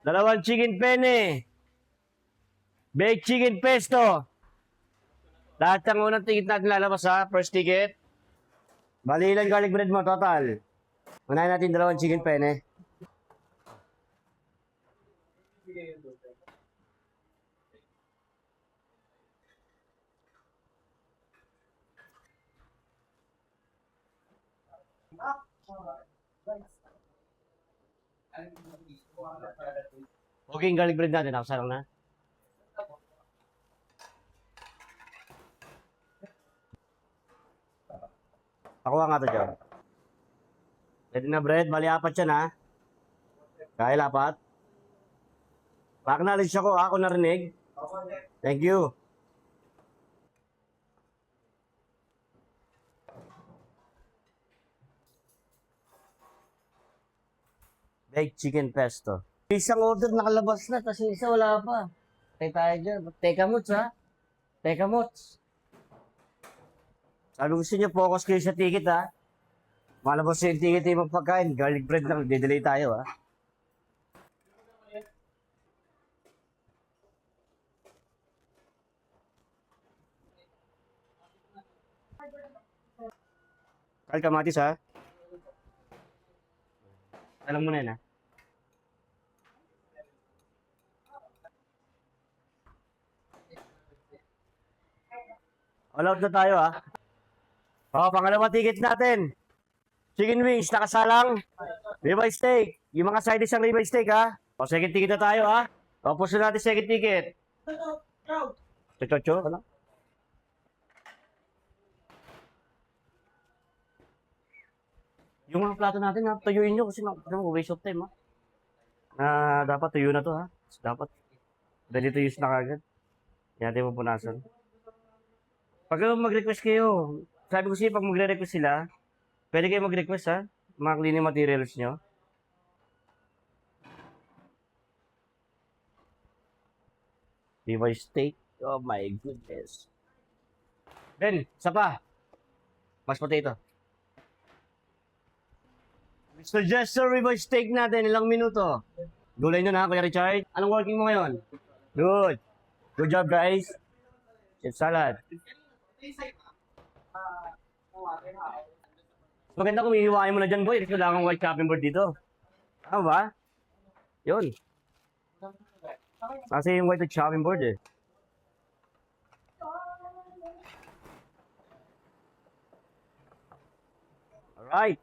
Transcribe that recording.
Dalawang chicken penne. Baked chicken pesto. Lahat ng unang ticket natin lalabas ha. First ticket. Bali ilan garlic bread mo total? Unahin natin dalawang chicken penne. Okay, yung garlic bread natin. Nakasarang na. Pakuha nga to dyan. Ready na bread. Bali apat yan ha. Kahit apat. Pa-acknowledge ako ha. Ako narinig. Thank you. Baked chicken pesto. Isang order nakalabas na, tapos yung isa wala pa. Tayo tayo dyan. Teka mots ha. Teka mots. Sabi gusto niyo focus kayo sa ticket ha. Malabas yung ticket yung pagkain. Garlic bread lang. Didelay tayo ha. Kal kamatis ha. Alam mo na yun ha. All out na tayo ha. Pangalawa ticket natin. Chicken wings, nakasalang. Ribeye steak. Yung mga side dish ng ribeye steak ha. Second ticket na tayo ha. Puso natin second ticket. Chocho, ano? Yung mga plato natin ha, tuyuin nyo kasi waste of time ha. Dapat tuyo na to ha. Dapat ready to use na kagad. Hindi natin pupunasan. Pag mag-request kayo, sabi ko siya pag magre-request sila, pwede kayo mag-request ha, mga cleaning materials nyo. Ribeye steak, oh my goodness. Ben, isa pa. Mashed potato. Mr. Jester, ribeye steak natin, ilang minuto? Gulay nyo na, Kuya Richard. Anong working mo ngayon? Good. Good job, guys. Chef salad. Maganda kung iiwain mo na dyan, boy. Kasi wala kang white chopping board dito. Tama ba? Yun. Kasi yung white chopping board eh. Alright.